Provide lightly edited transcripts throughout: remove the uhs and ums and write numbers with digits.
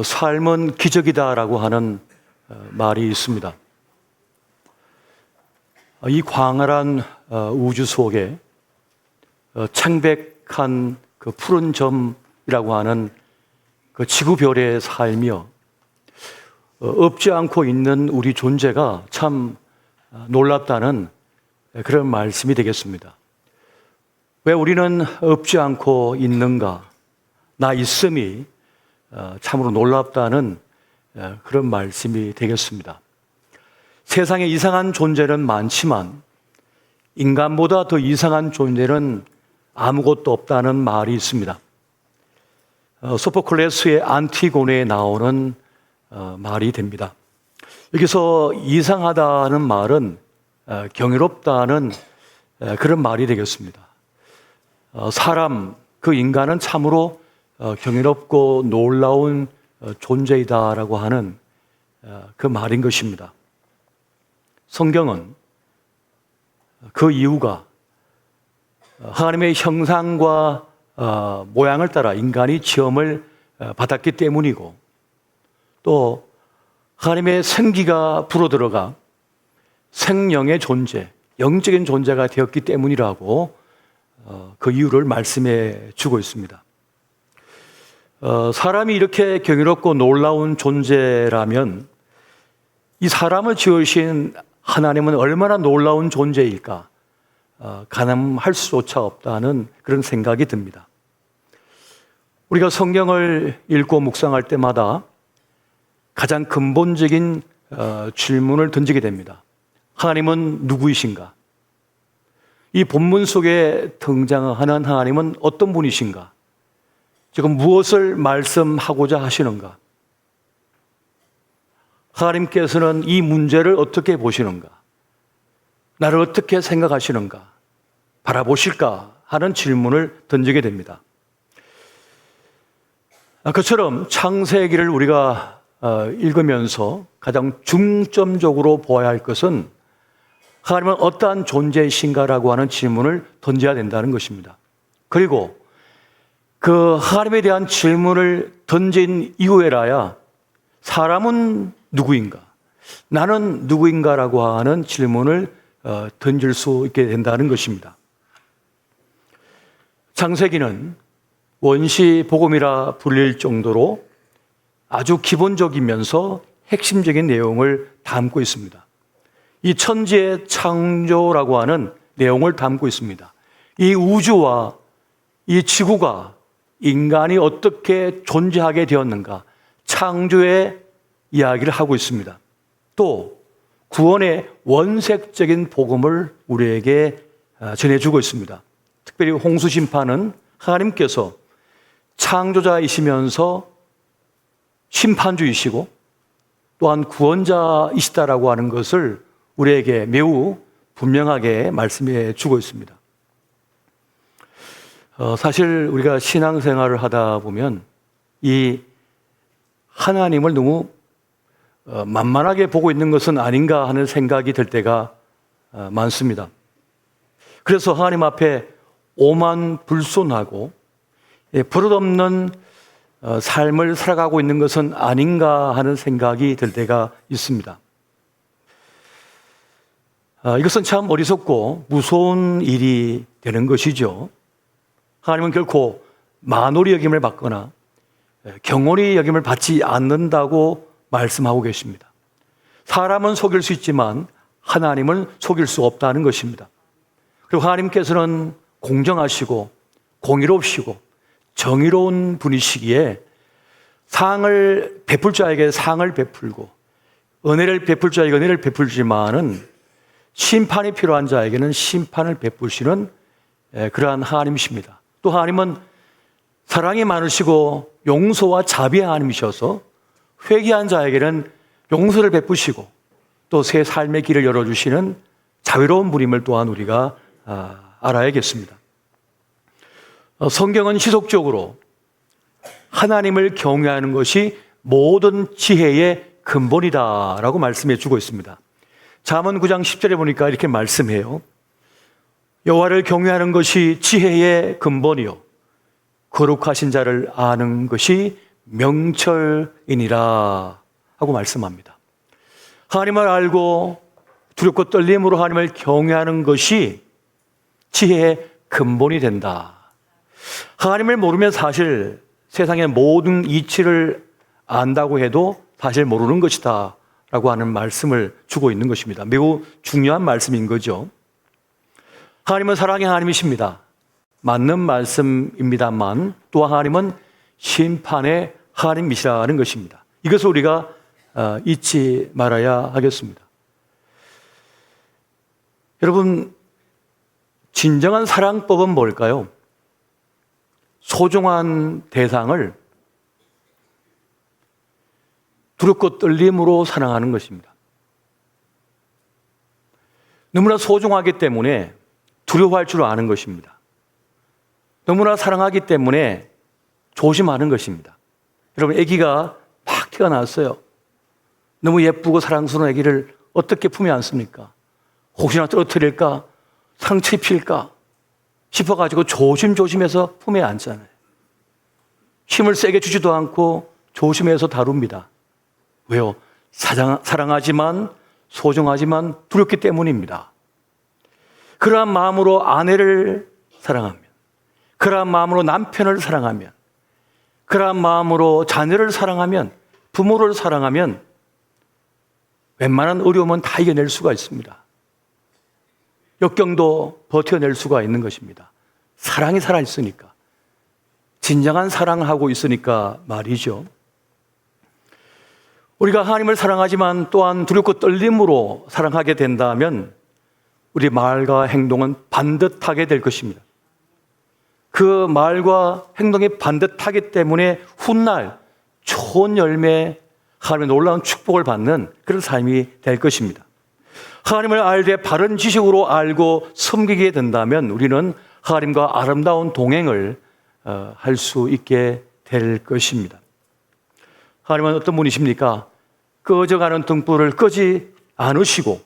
삶은 기적이다라고 하는 말이 있습니다. 이 광활한 우주 속에 창백한 그 푸른 점이라고 하는 그 지구별의 삶이요, 없지 않고 있는 우리 존재가 참 놀랍다는 그런 말씀이 되겠습니다. 왜 우리는 없지 않고 있는가? 나 있음이 참으로 놀랍다는 그런 말씀이 되겠습니다. 세상에 이상한 존재는 많지만 인간보다 더 이상한 존재는 아무것도 없다는 말이 있습니다. 소포클레스의 안티고네에 나오는 말이 됩니다. 여기서 이상하다는 말은 경이롭다는 그런 말이 되겠습니다. 사람, 그 인간은 참으로 경이롭고 놀라운 존재이다라고 하는 그 말인 것입니다. 성경은 그 이유가 하나님의 형상과 모양을 따라 인간이 지음을 받았기 때문이고, 또 하나님의 생기가 불어들어가 생명의 존재, 영적인 존재가 되었기 때문이라고 그 이유를 말씀해 주고 있습니다. 사람이 이렇게 경이롭고 놀라운 존재라면 이 사람을 지으신 하나님은 얼마나 놀라운 존재일까 가늠할 수조차 없다는 그런 생각이 듭니다. 우리가 성경을 읽고 묵상할 때마다 가장 근본적인 질문을 던지게 됩니다. 하나님은 누구이신가? 이 본문 속에 등장하는 하나님은 어떤 분이신가? 지금 무엇을 말씀하고자 하시는가? 하나님께서는 이 문제를 어떻게 보시는가? 나를 어떻게 생각하시는가? 바라보실까? 하는 질문을 던지게 됩니다. 그처럼 창세기를 우리가 읽으면서 가장 중점적으로 보아야 할 것은 하나님은 어떠한 존재이신가라고 하는 질문을 던져야 된다는 것입니다. 그리고 그 하나님에 대한 질문을 던진 이후에라야 사람은 누구인가? 나는 누구인가라고 하는 질문을 던질 수 있게 된다는 것입니다. 창세기는 원시 복음이라 불릴 정도로 아주 기본적이면서 핵심적인 내용을 담고 있습니다. 이 천지의 창조라고 하는 내용을 담고 있습니다. 이 우주와 이 지구가 인간이 어떻게 존재하게 되었는가, 창조의 이야기를 하고 있습니다. 또 구원의 원색적인 복음을 우리에게 전해주고 있습니다. 특별히 홍수 심판은 하나님께서 창조자이시면서 심판주이시고 또한 구원자이시다라고 하는 것을 우리에게 매우 분명하게 말씀해 주고 있습니다. 사실 우리가 신앙생활을 하다 보면 이 하나님을 너무 만만하게 보고 있는 것은 아닌가 하는 생각이 들 때가 많습니다. 그래서 하나님 앞에 오만불손하고 버릇없는 삶을 살아가고 있는 것은 아닌가 하는 생각이 들 때가 있습니다. 이것은 참 어리석고 무서운 일이 되는 것이죠. 하나님은 결코 만홀히 여김을 받거나 경홀히 여김을 받지 않는다고 말씀하고 계십니다. 사람은 속일 수 있지만 하나님은 속일 수 없다는 것입니다. 그리고 하나님께서는 공정하시고 공의롭시고 정의로운 분이시기에 상을 베풀 자에게 상을 베풀고 은혜를 베풀 자에게 은혜를 베풀지만은 심판이 필요한 자에게는 심판을 베푸시는 그러한 하나님이십니다. 또 하나님은 사랑이 많으시고 용서와 자비의 하나님이셔서 회개한 자에게는 용서를 베푸시고 또 새 삶의 길을 열어주시는 자비로운 분임을 또한 우리가 알아야겠습니다. 성경은 지속적으로 하나님을 경외하는 것이 모든 지혜의 근본이다라고 말씀해 주고 있습니다. 잠언 9장 10절에 보니까 이렇게 말씀해요. 여호와를 경외하는 것이 지혜의 근본이요 거룩하신 자를 아는 것이 명철이니라 하고 말씀합니다. 하나님을 알고 두렵고 떨림으로 하나님을 경외하는 것이 지혜의 근본이 된다. 하나님을 모르면 사실 세상의 모든 이치를 안다고 해도 사실 모르는 것이다 라고 하는 말씀을 주고 있는 것입니다. 매우 중요한 말씀인 거죠. 하나님은 사랑의 하나님이십니다. 맞는 말씀입니다만 또 하나님은 심판의 하나님이시라는 것입니다. 이것을 우리가 잊지 말아야 하겠습니다. 여러분, 진정한 사랑법은 뭘까요? 소중한 대상을 두렵고 떨림으로 사랑하는 것입니다. 너무나 소중하기 때문에 두려워할 줄 아는 것입니다. 너무나 사랑하기 때문에 조심하는 것입니다. 여러분, 아기가 막 태어났어요. 너무 예쁘고 사랑스러운 아기를 어떻게 품에 안습니까? 혹시나 떨어뜨릴까? 상처 입힐까? 싶어가지고 조심조심해서 품에 안잖아요. 힘을 세게 주지도 않고 조심해서 다룹니다. 왜요? 사랑하지만 소중하지만 두렵기 때문입니다. 그러한 마음으로 아내를 사랑하면, 그러한 마음으로 남편을 사랑하면, 그러한 마음으로 자녀를 사랑하면, 부모를 사랑하면 웬만한 어려움은 다 이겨낼 수가 있습니다. 역경도 버텨낼 수가 있는 것입니다. 사랑이 살아있으니까, 진정한 사랑을 하고 있으니까 말이죠. 우리가 하나님을 사랑하지만 또한 두렵고 떨림으로 사랑하게 된다면 우리 말과 행동은 반듯하게 될 것입니다. 그 말과 행동이 반듯하기 때문에 훗날 좋은 열매, 하나님의 놀라운 축복을 받는 그런 삶이 될 것입니다. 하나님을 알되 바른 지식으로 알고 섬기게 된다면 우리는 하나님과 아름다운 동행을 할 수 있게 될 것입니다. 하나님은 어떤 분이십니까? 꺼져가는 등불을 끄지 않으시고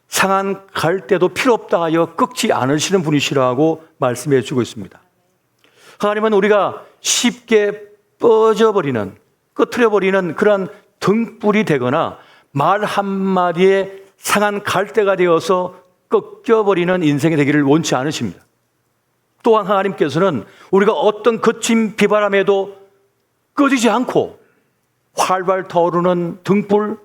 상한 갈대도 필요 없다 하여 끄지 않으시는 분이시라고 말씀해 주고 있습니다. 하나님은 우리가 쉽게 꺼져버리는, 꺼트려버리는 그런 등불이 되거나 말 한마디에 상한 갈대가 되어서 꺾여버리는 인생이 되기를 원치 않으십니다. 또한 하나님께서는 우리가 어떤 거친 비바람에도 꺼지지 않고 활발 타오르는 등불,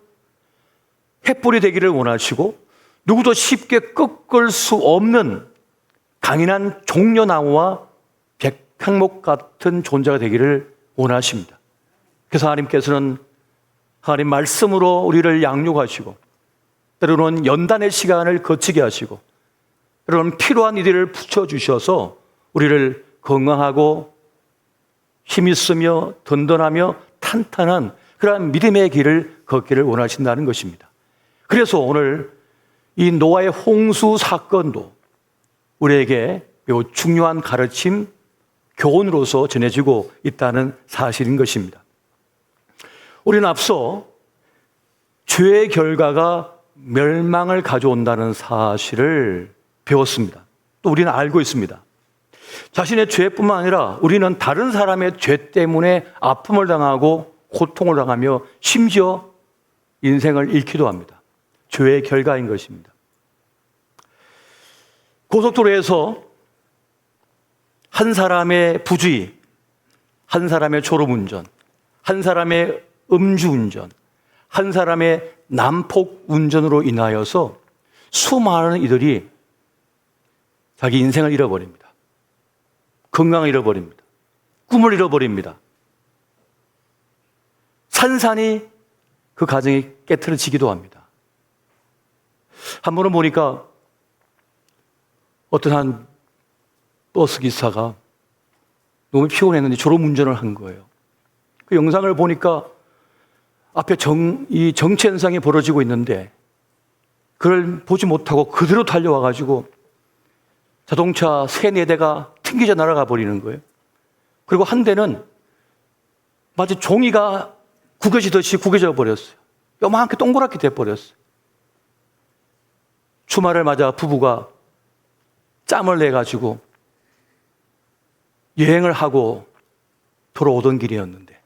횃불이 되기를 원하시고 누구도 쉽게 꺾을 수 없는 강인한 종려나무와 백향목 같은 존재가 되기를 원하십니다. 그래서 하나님께서는 하나님 말씀으로 우리를 양육하시고 때로는 연단의 시간을 거치게 하시고 때로는 필요한 이들을 붙여주셔서 우리를 건강하고 힘있으며 든든하며 탄탄한 그러한 믿음의 길을 걷기를 원하신다는 것입니다. 그래서 오늘 이 노아의 홍수 사건도 우리에게 매우 중요한 가르침, 교훈으로서 전해지고 있다는 사실인 것입니다. 우리는 앞서 죄의 결과가 멸망을 가져온다는 사실을 배웠습니다. 또 우리는 알고 있습니다. 자신의 죄뿐만 아니라 우리는 다른 사람의 죄 때문에 아픔을 당하고 고통을 당하며 심지어 인생을 잃기도 합니다. 죄의 결과인 것입니다. 고속도로에서 한 사람의 부주의, 한 사람의 졸음운전, 한 사람의 음주운전, 한 사람의 난폭운전으로 인하여서 수많은 이들이 자기 인생을 잃어버립니다. 건강을 잃어버립니다. 꿈을 잃어버립니다. 산산이 그 가정이 깨트려지기도 합니다. 한 번은 보니까 어떤 한 버스 기사가 너무 피곤했는데 졸음운전을 한 거예요. 그 영상을 보니까 앞에 이 정체 현상이 벌어지고 있는데 그걸 보지 못하고 그대로 달려와가지고 자동차 3-4대가 튕기져 날아가 버리는 거예요. 그리고 한 대는 마치 종이가 구겨지듯이 구겨져 버렸어요. 요만하게 동그랗게 돼버렸어요. 주말을 맞아 부부가 짬을 내가지고 여행을 하고 돌아오던 길이었는데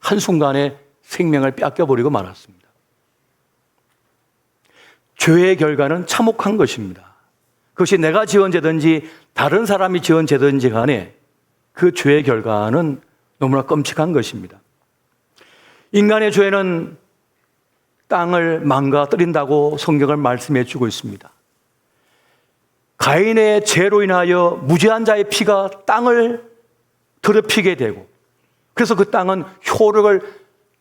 한순간에 생명을 뺏겨버리고 말았습니다. 죄의 결과는 참혹한 것입니다. 그것이 내가 지은 죄든지 다른 사람이 지은 죄든지 간에 그 죄의 결과는 너무나 끔찍한 것입니다. 인간의 죄는 땅을 망가뜨린다고 성경을 말씀해 주고 있습니다. 가인의 죄로 인하여 무죄한 자의 피가 땅을 더럽히게 되고, 그래서 그 땅은 효력을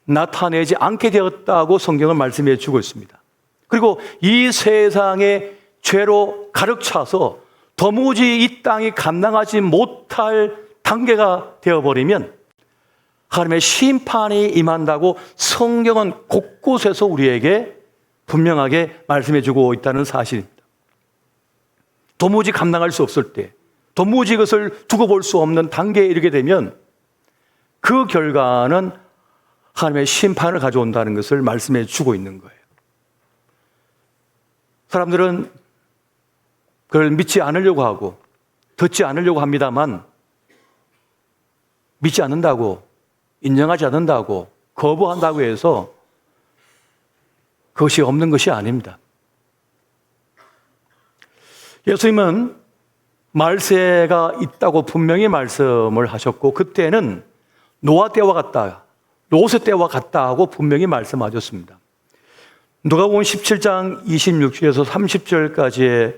나타내지 않게 되었다고 성경을 말씀해 주고 있습니다. 그리고 이 세상의 죄로 가득 차서 도무지 이 땅이 감당하지 못할 단계가 되어버리면 하나님의 심판이 임한다고 성경은 곳곳에서 우리에게 분명하게 말씀해 주고 있다는 사실입니다. 도무지 감당할 수 없을 때, 도무지 그것을 두고 볼 수 없는 단계에 이르게 되면 그 결과는 하나님의 심판을 가져온다는 것을 말씀해 주고 있는 거예요. 사람들은 그걸 믿지 않으려고 하고 듣지 않으려고 합니다만, 믿지 않는다고, 인정하지 않는다고, 거부한다고 해서 그것이 없는 것이 아닙니다. 예수님은 말세가 있다고 분명히 말씀을 하셨고, 그때는 노아 때와 같다, 롯의 때와 같다 하고 분명히 말씀하셨습니다. 누가복음 17장 26절에서 30절까지의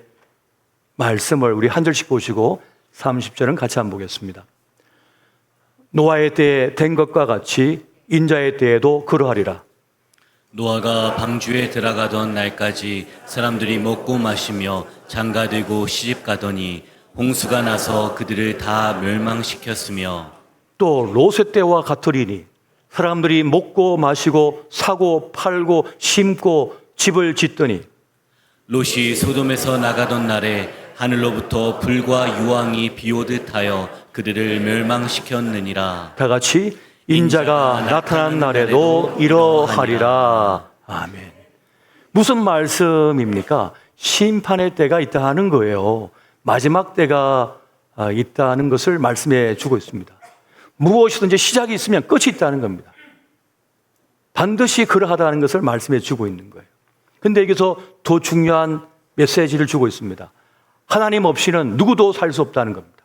말씀을 우리 한 절씩 보시고 30절은 같이 한번 보겠습니다. 노아의 때에 된 것과 같이 인자의 때에도 그러하리라. 노아가 방주에 들어가던 날까지 사람들이 먹고 마시며 장가들고 시집가더니 홍수가 나서 그들을 다 멸망시켰으며, 또 롯의 때와 같으리니 사람들이 먹고 마시고 사고 팔고 심고 집을 짓더니, 롯이 소돔에서 나가던 날에 하늘로부터 불과 유황이 비오듯 하여 그들을 멸망시켰느니라. 다 같이 인자가 나타난 날에도 이러하리라. 아멘. 무슨 말씀입니까? 심판의 때가 있다 하는 거예요. 마지막 때가 있다는 것을 말씀해 주고 있습니다. 무엇이든지 시작이 있으면 끝이 있다는 겁니다. 반드시 그러하다는 것을 말씀해 주고 있는 거예요. 근데 여기서 더 중요한 메시지를 주고 있습니다. 하나님 없이는 누구도 살 수 없다는 겁니다.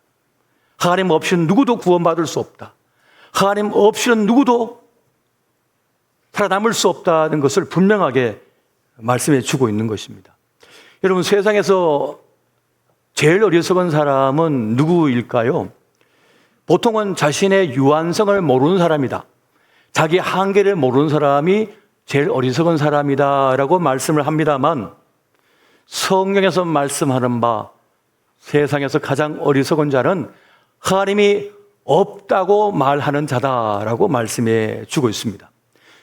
하나님 없이는 누구도 구원받을 수 없다. 하나님 없이는 누구도 살아남을 수 없다는 것을 분명하게 말씀해 주고 있는 것입니다. 여러분, 세상에서 제일 어리석은 사람은 누구일까요? 보통은 자신의 유한성을 모르는 사람이다, 자기 한계를 모르는 사람이 제일 어리석은 사람이다라고 말씀을 합니다만, 성경에서 말씀하는 바 세상에서 가장 어리석은 자는 하나님이 없다고 말하는 자다라고 말씀해 주고 있습니다.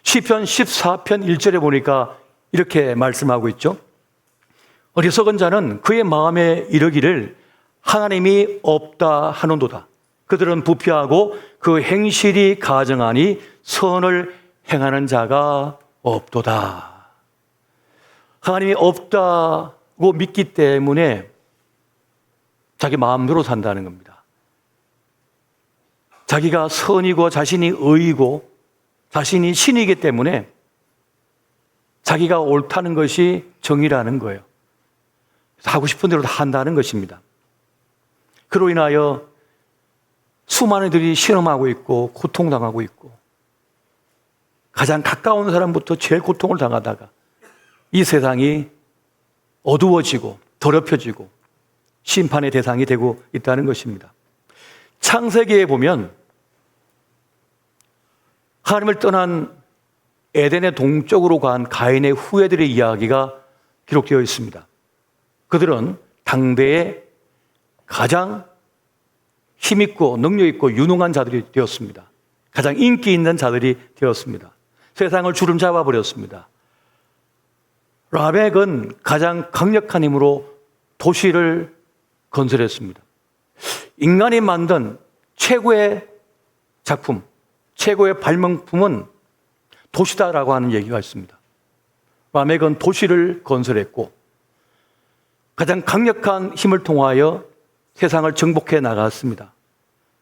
시편 14편 1절에 보니까 이렇게 말씀하고 있죠. 어리석은 자는 그의 마음에 이르기를 하나님이 없다 하는도다. 그들은 부패하고 그 행실이 가증하니 선을 행하는 자가 없도다. 하나님이 없다고 믿기 때문에 자기 마음대로 산다는 겁니다. 자기가 선이고 자신이 의이고 자신이 신이기 때문에 자기가 옳다는 것이 정의라는 거예요. 하고 싶은 대로 다 한다는 것입니다. 그로 인하여 수많은 이들이 실험하고 있고 고통당하고 있고, 가장 가까운 사람부터 제일 고통을 당하다가 이 세상이 어두워지고 더럽혀지고 심판의 대상이 되고 있다는 것입니다. 창세기에 보면 하나님을 떠난 에덴의 동쪽으로 간 가인의 후예들의 이야기가 기록되어 있습니다. 그들은 당대의 가장 힘있고 능력있고 유능한 자들이 되었습니다. 가장 인기 있는 자들이 되었습니다. 세상을 주름 잡아버렸습니다. 라멕은 가장 강력한 힘으로 도시를 건설했습니다. 인간이 만든 최고의 작품, 최고의 발명품은 도시다라고 하는 얘기가 있습니다. 라멕은 도시를 건설했고 가장 강력한 힘을 통하여 세상을 정복해 나갔습니다.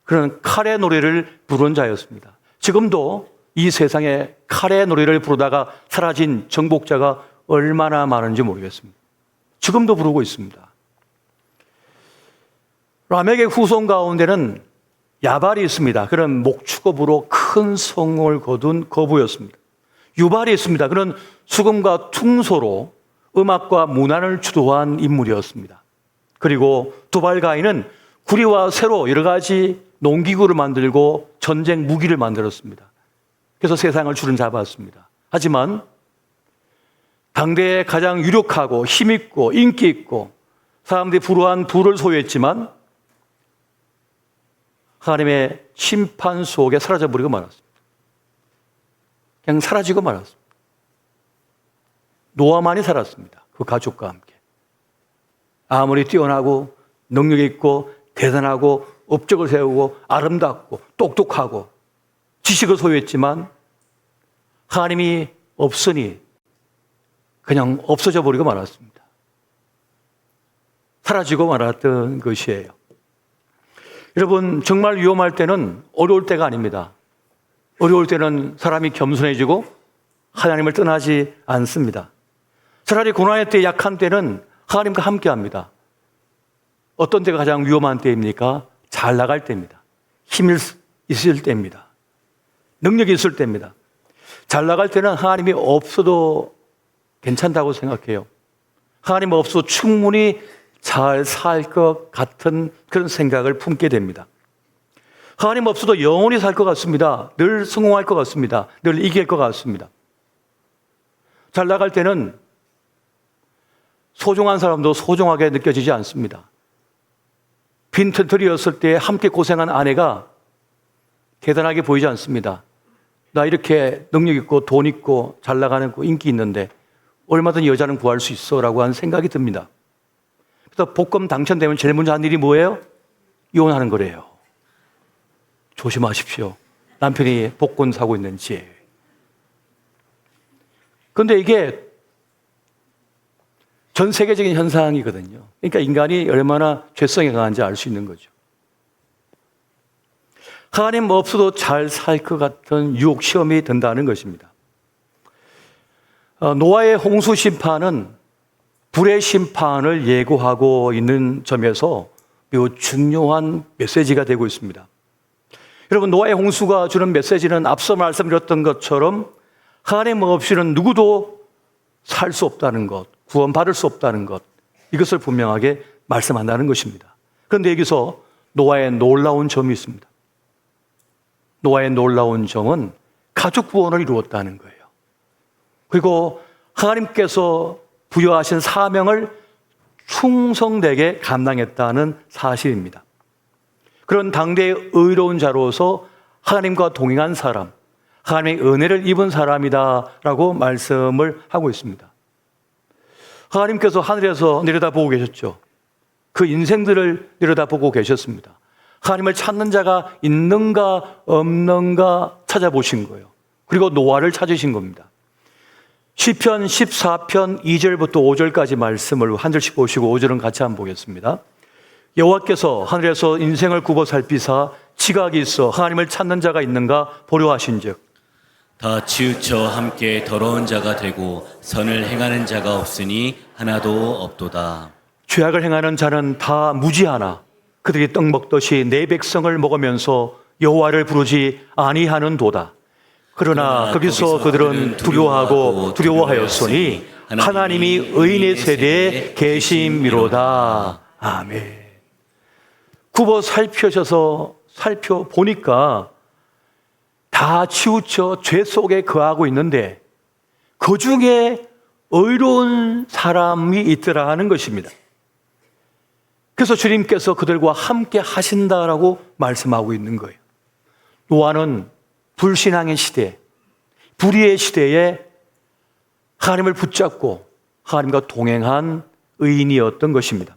그는 칼의 노래를 부른 자였습니다. 지금도 이 세상에 칼의 노래를 부르다가 사라진 정복자가 얼마나 많은지 모르겠습니다. 지금도 부르고 있습니다. 라멕의 후손 가운데는 야발이 있습니다. 그런 목축업으로 큰 성공을 거둔 거부였습니다. 유발이 있습니다. 그런 수금과 퉁소로 음악과 문화를 주도한 인물이었습니다. 그리고 두발가인은 구리와 쇠로 여러 가지 농기구를 만들고 전쟁 무기를 만들었습니다. 그래서 세상을 주름잡았습니다. 하지만 당대에 가장 유력하고 힘있고 인기 있고 사람들이 불우한 부를 소유했지만 하나님의 심판 속에 사라져버리고 말았습니다. 그냥 사라지고 말았습니다. 노아만이 살았습니다. 그 가족과 함께. 아무리 뛰어나고 능력 있고 대단하고 업적을 세우고 아름답고 똑똑하고 지식을 소유했지만 하나님이 없으니 그냥 없어져 버리고 말았습니다. 사라지고 말았던 것이에요. 여러분, 정말 위험할 때는 어려울 때가 아닙니다. 어려울 때는 사람이 겸손해지고 하나님을 떠나지 않습니다. 차라리 고난의 때, 약한 때는 하나님과 함께 합니다. 어떤 때가 가장 위험한 때입니까? 잘 나갈 때입니다. 힘이 있을 때입니다. 능력이 있을 때입니다. 잘 나갈 때는 하나님이 없어도 괜찮다고 생각해요. 하나님 없어도 충분히 잘 살 것 같은 그런 생각을 품게 됩니다. 하나님 없어도 영원히 살 것 같습니다. 늘 성공할 것 같습니다. 늘 이길 것 같습니다. 잘 나갈 때는 소중한 사람도 소중하게 느껴지지 않습니다. 빈털터리였을 때 함께 고생한 아내가 대단하게 보이지 않습니다. 나 이렇게 능력 있고 돈 있고 잘 나가는 거 인기 있는데 얼마든지 여자는 구할 수 있어 라고 하는 생각이 듭니다. 그래서 복권 당첨되면 제일 먼저 하는 일이 뭐예요? 이혼하는 거래요. 조심하십시오. 남편이 복권 사고 있는지. 그런데 이게 전 세계적인 현상이거든요. 그러니까 인간이 얼마나 죄성이 강한지 알 수 있는 거죠. 하나님 없어도 잘 살 것 같은 유혹 시험이 든다는 것입니다. 노아의 홍수 심판은 불의 심판을 예고하고 있는 점에서 매우 중요한 메시지가 되고 있습니다. 여러분, 노아의 홍수가 주는 메시지는 앞서 말씀드렸던 것처럼 하나님 없이는 누구도 살 수 없다는 것, 구원받을 수 없다는 것, 이것을 분명하게 말씀한다는 것입니다. 그런데 여기서 노아의 놀라운 점이 있습니다. 노아의 놀라운 점은 가족 구원을 이루었다는 거예요. 그리고 하나님께서 부여하신 사명을 충성되게 감당했다는 사실입니다. 그런 당대의 의로운 자로서 하나님과 동행한 사람, 하나님의 은혜를 입은 사람이다라고 말씀을 하고 있습니다. 하나님께서 하늘에서 내려다보고 계셨죠. 그 인생들을 내려다보고 계셨습니다. 하나님을 찾는 자가 있는가 없는가 찾아보신 거예요. 그리고 노아를 찾으신 겁니다. 시편 14편 2절부터 5절까지 말씀을 한 절씩 보시고 5절은 같이 한번 보겠습니다. 여호와께서 하늘에서 인생을 굽어 살피사 지각이 있어 하나님을 찾는 자가 있는가 보려 하신즉 다 치우쳐 함께 더러운 자가 되고 선을 행하는 자가 없으니 하나도 없도다. 죄악을 행하는 자는 다 무지하나 그들이 떡 먹듯이 내 백성을 먹으면서 여호와를 부르지 아니하는도다. 그러나 거기서 그들은 두려워하고 두려워하였으니 하나님이 의인의 세대에 계심이로다. 아멘. 굽어 살펴보니까 다 치우쳐 죄 속에 거하고 있는데 그 중에 의로운 사람이 있더라 하는 것입니다. 그래서 주님께서 그들과 함께 하신다라고 말씀하고 있는 거예요. 노아는 불신앙의 시대, 불의의 시대에 하나님을 붙잡고 하나님과 동행한 의인이었던 것입니다.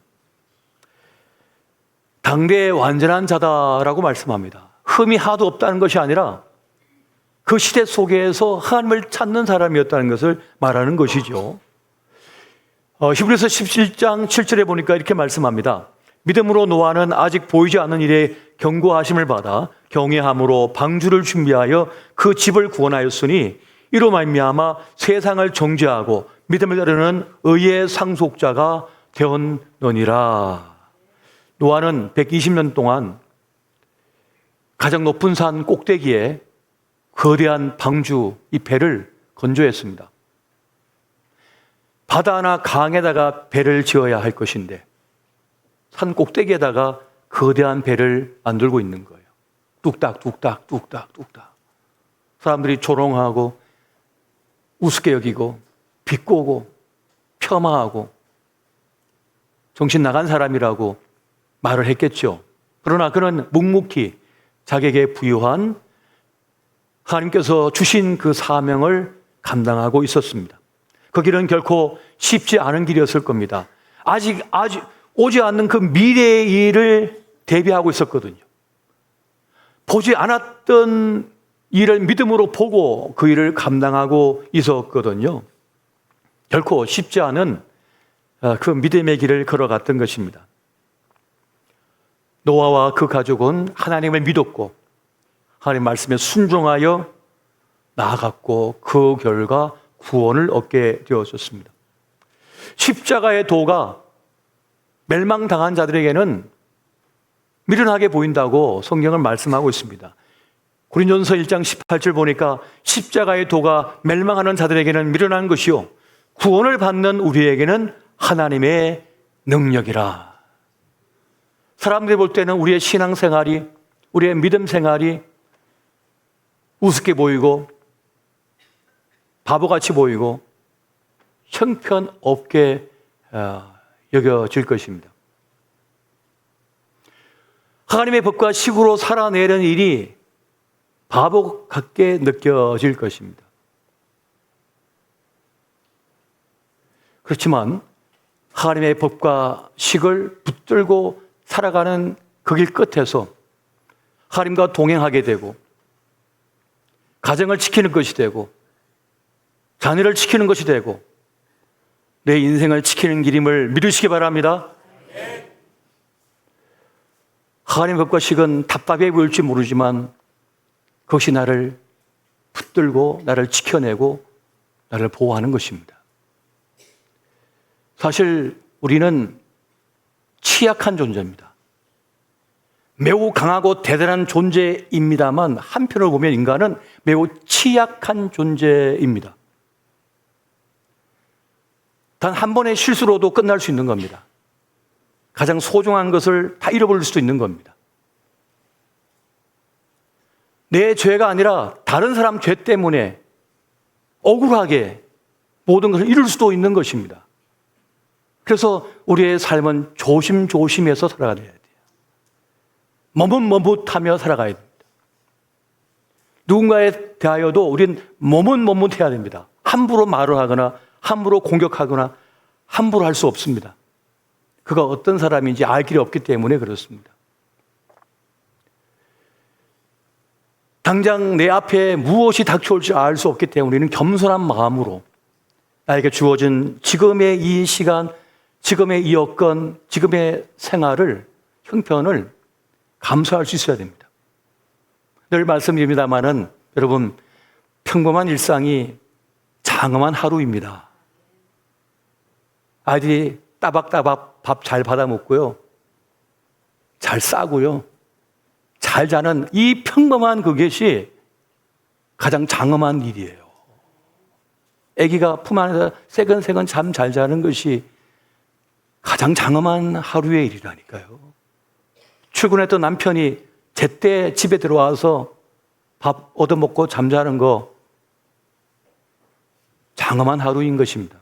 당대의 완전한 자다라고 말씀합니다. 흠이 하도 없다는 것이 아니라 그 시대 속에서 하나님을 찾는 사람이었다는 것을 말하는 것이죠. 히브리서 17장 7절에 보니까 이렇게 말씀합니다. 믿음으로 노아는 아직 보이지 않는 일에 경고하심을 받아 경외함으로 방주를 준비하여 그 집을 구원하였으니 이로 말미암아 세상을 정죄하고 믿음을 따르는 의의 상속자가 되었느니라. 노아는 120년 동안 가장 높은 산 꼭대기에 거대한 방주, 이 배를 건조했습니다. 바다나 강에다가 배를 지어야 할 것인데 산 꼭대기에다가 거대한 배를 만들고 있는 거예요. 뚝딱 뚝딱 뚝딱 뚝딱. 사람들이 조롱하고 우습게 여기고 비꼬고 폄하하고 정신 나간 사람이라고 말을 했겠죠. 그러나 그는 묵묵히 자기에게 부여한 하나님께서 주신 그 사명을 감당하고 있었습니다. 그 길은 결코 쉽지 않은 길이었을 겁니다. 아직 오지 않는 그 미래의 일을 대비하고 있었거든요. 보지 않았던 일을 믿음으로 보고 그 일을 감당하고 있었거든요. 결코 쉽지 않은 그 믿음의 길을 걸어갔던 것입니다. 노아와 그 가족은 하나님을 믿었고 하나님 말씀에 순종하여 나아갔고 그 결과 구원을 얻게 되었었습니다. 십자가의 도가 멸망당한 자들에게는 미련하게 보인다고 성경은 말씀하고 있습니다. 고린도전서 1장 18절 보니까 십자가의 도가 멸망하는 자들에게는 미련한 것이요 구원을 받는 우리에게는 하나님의 능력이라. 사람들이 볼 때는 우리의 신앙생활이, 우리의 믿음 생활이 우습게 보이고 바보같이 보이고 형편없게 여겨질 것입니다. 하나님의 법과 식으로 살아내는 일이 바보 같게 느껴질 것입니다. 그렇지만 하나님의 법과 식을 붙들고 살아가는 그 길 끝에서 하나님과 동행하게 되고 가정을 지키는 것이 되고 자녀를 지키는 것이 되고 내 인생을 지키는 길임을 믿으시기 바랍니다. 하나님의 법과 식은 답답해 보일지 모르지만 그것이 나를 붙들고 나를 지켜내고 나를 보호하는 것입니다. 사실 우리는 취약한 존재입니다. 매우 강하고 대단한 존재입니다만 한편으로 보면 인간은 매우 취약한 존재입니다. 단 한 번의 실수로도 끝날 수 있는 겁니다. 가장 소중한 것을 다 잃어버릴 수도 있는 겁니다. 내 죄가 아니라 다른 사람 죄 때문에 억울하게 모든 것을 잃을 수도 있는 것입니다. 그래서 우리의 삶은 조심조심해서 살아가야 돼요. 머뭇머뭇하며 살아가야 됩니다. 누군가에 대하여도 우리는 머뭇머뭇해야 됩니다. 함부로 말을 하거나 함부로 공격하거나 함부로 할 수 없습니다. 그가 어떤 사람인지 알 길이 없기 때문에 그렇습니다. 당장 내 앞에 무엇이 닥쳐올지 알 수 없기 때문에 우리는 겸손한 마음으로 나에게 주어진 지금의 이 시간, 지금의 이 여건, 지금의 생활을, 형편을 감수할 수 있어야 됩니다. 늘 말씀드립니다마는 여러분, 평범한 일상이 장엄한 하루입니다. 아이들이 따박따박 밥 잘 받아 먹고요, 잘 싸고요, 잘 자는 이 평범한 그것이 가장 장엄한 일이에요. 아기가 품 안에서 새근새근 잠 잘 자는 것이 가장 장엄한 하루의 일이라니까요. 출근했던 남편이 제때 집에 들어와서 밥 얻어먹고 잠자는 거 장엄한 하루인 것입니다.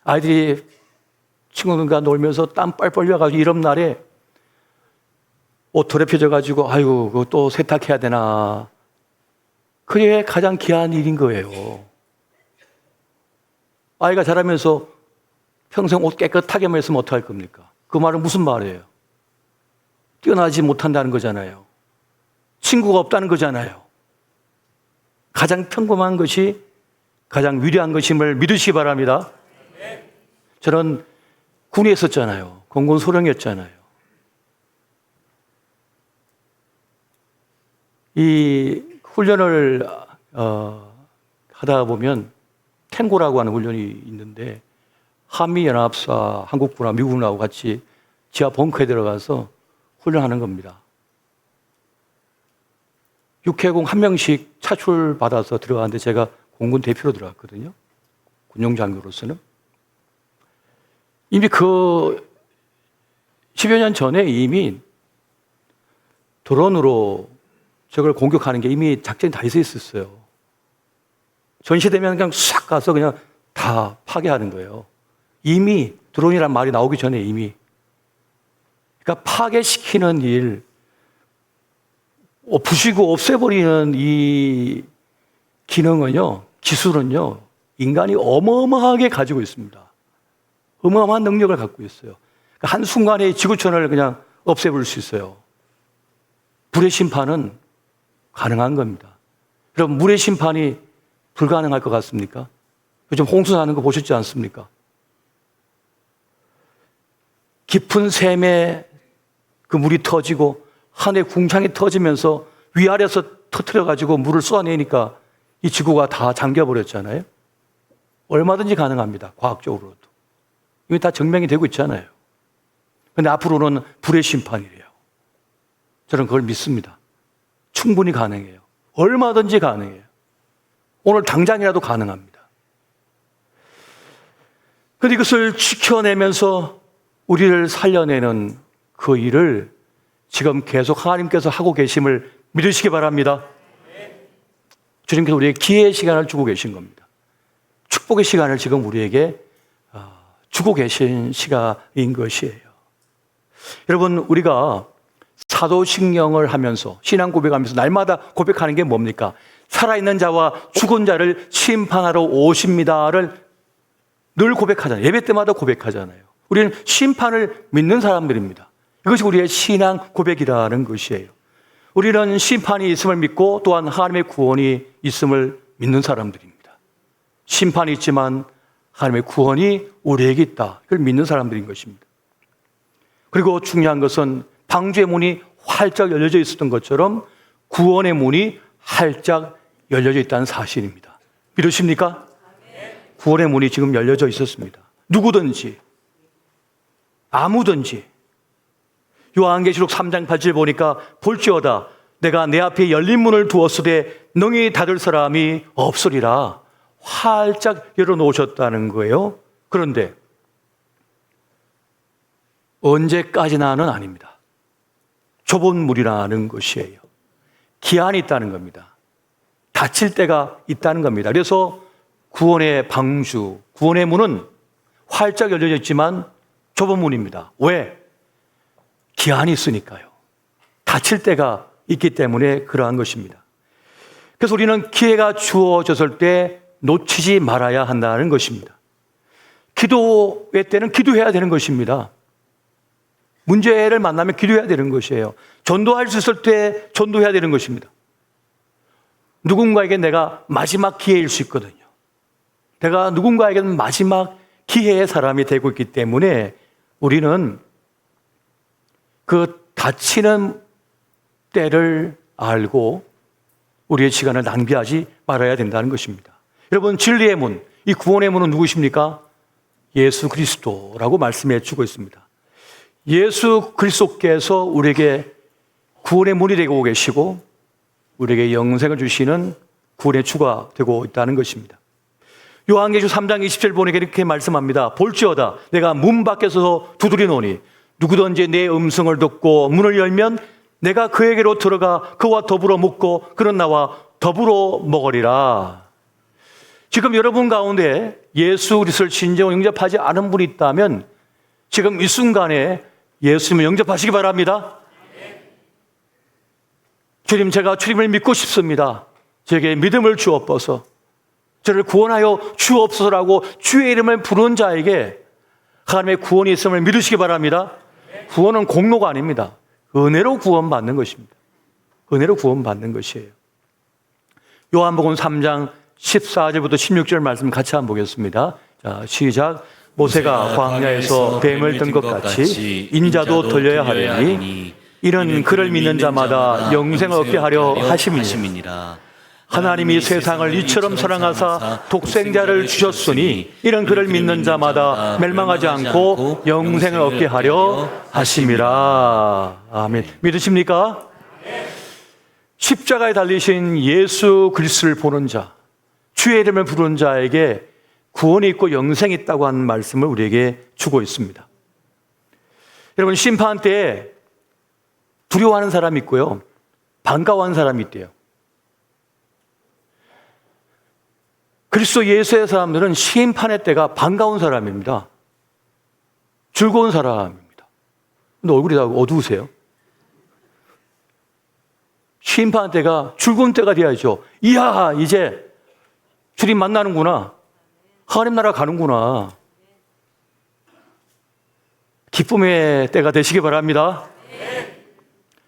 아이들이 친구들과 놀면서 땀 뻘뻘 흘려가지고 이런 날에 옷 더럽혀져가지고 아이고 그거 또 세탁해야 되나, 그게 가장 귀한 일인 거예요. 아이가 자라면서 평생 옷 깨끗하게만 했으면 어떡할 겁니까? 그 말은 무슨 말이에요? 뛰어나지 못한다는 거잖아요. 친구가 없다는 거잖아요. 가장 평범한 것이 가장 위대한 것임을 믿으시기 바랍니다. 저는 군에 있었잖아요. 공군 소령이었잖아요. 이 훈련을 하다 보면 탱고라고 하는 훈련이 있는데 한미연합사 한국군하고 미국군하고 같이 지하 벙커에 들어가서 훈련하는 겁니다. 육해공 한 명씩 차출 받아서 들어가는데 제가 공군 대표로 들어갔거든요. 군용장교로서는. 이미 그 10여 년 전에 이미 드론으로 저걸 공격하는 게 이미 작전이 다 있었어요. 전시되면 그냥 싹 가서 그냥 다 파괴하는 거예요. 이미 드론이란 말이 나오기 전에 이미. 그러니까 파괴시키는 일, 부수고 없애버리는 이 기능은요, 기술은요, 인간이 어마어마하게 가지고 있습니다. 어마어마한 능력을 갖고 있어요. 그러니까 한순간에 지구촌을 그냥 없애버릴 수 있어요. 불의 심판은 가능한 겁니다. 여러분, 물의 심판이 불가능할 것 같습니까? 요즘 홍수 나는 거 보셨지 않습니까? 깊은 샘에 그 물이 터지고 하늘의 궁창이 터지면서 위아래에서 터뜨려가지고 물을 쏟아내니까 이 지구가 다 잠겨버렸잖아요. 얼마든지 가능합니다. 과학적으로도. 이게 다 증명이 되고 있잖아요. 그런데 앞으로는 불의 심판이래요. 저는 그걸 믿습니다. 충분히 가능해요. 얼마든지 가능해요. 오늘 당장이라도 가능합니다. 그런데 이것을 지켜내면서 우리를 살려내는 그 일을 지금 계속 하나님께서 하고 계심을 믿으시기 바랍니다. 주님께서 우리에게 기회의 시간을 주고 계신 겁니다. 축복의 시간을 지금 우리에게 주고 계신 시간인 것이에요. 여러분, 우리가 사도신경을 하면서 신앙 고백하면서 날마다 고백하는 게 뭡니까? 살아있는 자와 죽은 자를 심판하러 오십니다를 늘 고백하잖아요. 예배 때마다 고백하잖아요. 우리는 심판을 믿는 사람들입니다. 이것이 우리의 신앙 고백이라는 것이에요. 우리는 심판이 있음을 믿고 또한 하나님의 구원이 있음을 믿는 사람들입니다. 심판이 있지만 하나님의 구원이 우리에게 있다. 이걸 믿는 사람들인 것입니다. 그리고 중요한 것은 방주의 문이 활짝 열려져 있었던 것처럼 구원의 문이 활짝 열려져 있다는 사실입니다. 믿으십니까? 구원의 문이 지금 열려져 있었습니다. 누구든지, 아무든지. 요한계시록 3장 8절 보니까 볼지어다 내가 내 앞에 열린 문을 두었으되 능히 닫을 사람이 없으리라. 활짝 열어놓으셨다는 거예요. 그런데 언제까지나는 아닙니다. 좁은 문이라는 것이에요. 기한이 있다는 겁니다. 닫힐 때가 있다는 겁니다. 그래서 구원의 방주, 구원의 문은 활짝 열려져 있지만 좁은 문입니다. 왜? 기한이 있으니까요. 닫힐 때가 있기 때문에 그러한 것입니다. 그래서 우리는 기회가 주어졌을 때 놓치지 말아야 한다는 것입니다. 기도의 때는 기도해야 되는 것입니다. 문제를 만나면 기도해야 되는 것이에요. 전도할 수 있을 때 전도해야 되는 것입니다. 누군가에게 내가 마지막 기회일 수 있거든요. 내가 누군가에게는 마지막 기회의 사람이 되고 있기 때문에 우리는 그 닫히는 때를 알고 우리의 시간을 낭비하지 말아야 된다는 것입니다. 여러분, 진리의 문, 이 구원의 문은 누구십니까? 예수 그리스도라고 말씀해 주고 있습니다. 예수 그리스도께서 우리에게 구원의 문이 되고 계시고 우리에게 영생을 주시는 구원의 주가 되고 있다는 것입니다. 요한계시록 3장 20절 보니까 이렇게 말씀합니다. 볼지어다 내가 문 밖에서 두드리노니 누구든지 내 음성을 듣고 문을 열면 내가 그에게로 들어가 그와 더불어 묵고 그는 나와 더불어 먹으리라. 지금 여러분 가운데 예수 그리스도를 진정으로 영접하지 않은 분이 있다면 지금 이 순간에 예수님을 영접하시기 바랍니다. 주님, 제가 주님을 믿고 싶습니다. 제게 믿음을 주옵소서. 저를 구원하여 주옵소서라고 주의 이름을 부르는 자에게 하나님의 구원이 있음을 믿으시기 바랍니다. 구원은 공로가 아닙니다. 은혜로 구원받는 것입니다. 은혜로 구원받는 것이에요. 요한복음 3장 14절부터 16절 말씀 같이 한번 보겠습니다. 자, 시작. 모세가 광야에서 뱀을 든 것 같이 인자도 들려야 하리니 이는 그를 믿는 자마다 영생을 얻게 하려 하심이니라. 하나님이 세상을 이처럼 사랑하사 독생자를 주셨으니 이는 그를 믿는 자마다 멸망하지 않고 영생을 얻게 하려 하심이라. 아멘. 믿으십니까? 십자가에 달리신 예수 그리스도를 보는 자, 주의 이름을 부르는 자에게 구원이 있고 영생이 있다고 하는 말씀을 우리에게 주고 있습니다. 여러분, 심판 때에 두려워하는 사람이 있고요, 반가워하는 사람이 있대요. 그리스도 예수의 사람들은 심판의 때가 반가운 사람입니다. 즐거운 사람입니다. 근데 얼굴이 다 어두우세요. 심판 때가 즐거운 때가 돼야죠. 이야, 이제 주님 만나는구나. 하나님 나라 가는구나. 기쁨의 때가 되시기 바랍니다.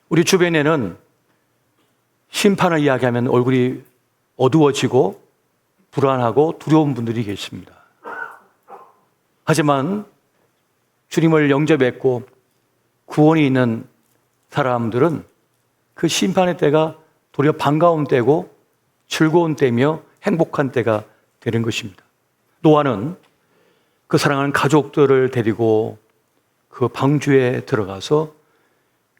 우리 주변에는 심판을 이야기하면 얼굴이 어두워지고 불안하고 두려운 분들이 계십니다. 하지만 주님을 영접했고 구원이 있는 사람들은 그 심판의 때가 도리어 반가운 때고 즐거운 때며 행복한 때가 되는 것입니다. 노아는 그 사랑하는 가족들을 데리고 그 방주에 들어가서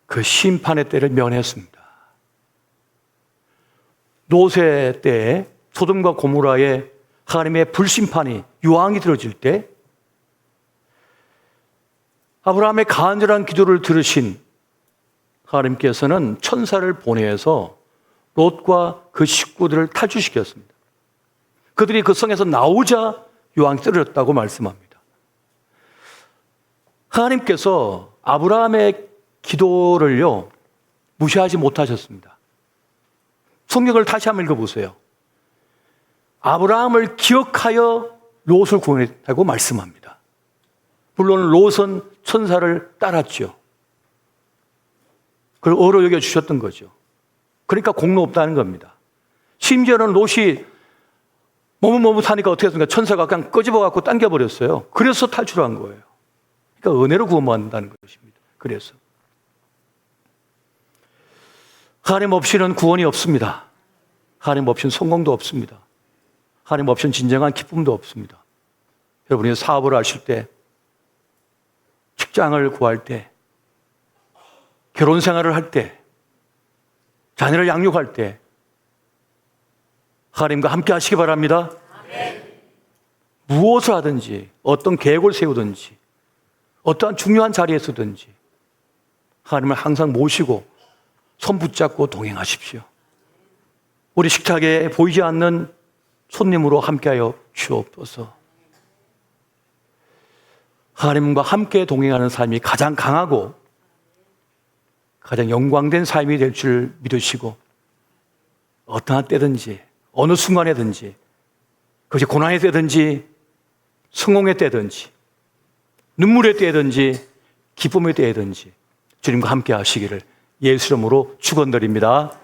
그 심판의 때를 면했습니다. 롯의 때에 소돔과 고모라에 하나님의 불심판이 유황이 들어질 때 아브라함의 간절한 기도를 들으신 하나님께서는 천사를 보내서 롯과 그 식구들을 탈출시켰습니다. 그들이 그 성에서 나오자 유황이 떨어졌다고 말씀합니다. 하나님께서 아브라함의 기도를요, 무시하지 못하셨습니다. 성경을 다시 한번 읽어보세요. 아브라함을 기억하여 롯을 구원했다고 말씀합니다. 물론 롯은 천사를 따랐죠. 그걸 어로 여겨주셨던 거죠. 그러니까 공로 없다는 겁니다. 심지어는 롯이 머뭇머뭇하니까 어떻게 했습니까? 천사가 그냥 끄집어갖고 당겨버렸어요. 그래서 탈출한 거예요. 그러니까 은혜로 구원받는다는 것입니다. 그래서 하나님 없이는 구원이 없습니다. 하나님 없이는 성공도 없습니다. 하나님 없이는 진정한 기쁨도 없습니다. 여러분이 사업을 하실 때, 직장을 구할 때, 결혼 생활을 할 때, 자녀를 양육할 때 하나님과 함께 하시기 바랍니다. 무엇을 하든지, 어떤 계획을 세우든지, 어떠한 중요한 자리에 서든지 하나님을 항상 모시고 손 붙잡고 동행하십시오. 우리 식탁에 보이지 않는 손님으로 함께하여 주옵소서. 하나님과 함께 동행하는 삶이 가장 강하고 가장 영광된 삶이 될 줄 믿으시고 어떠한 때든지 어느 순간에든지 그것이 고난의 때든지 성공의 때든지 눈물의 때든지 기쁨의 때든지 주님과 함께 하시기를 예수 이름으로 축원드립니다.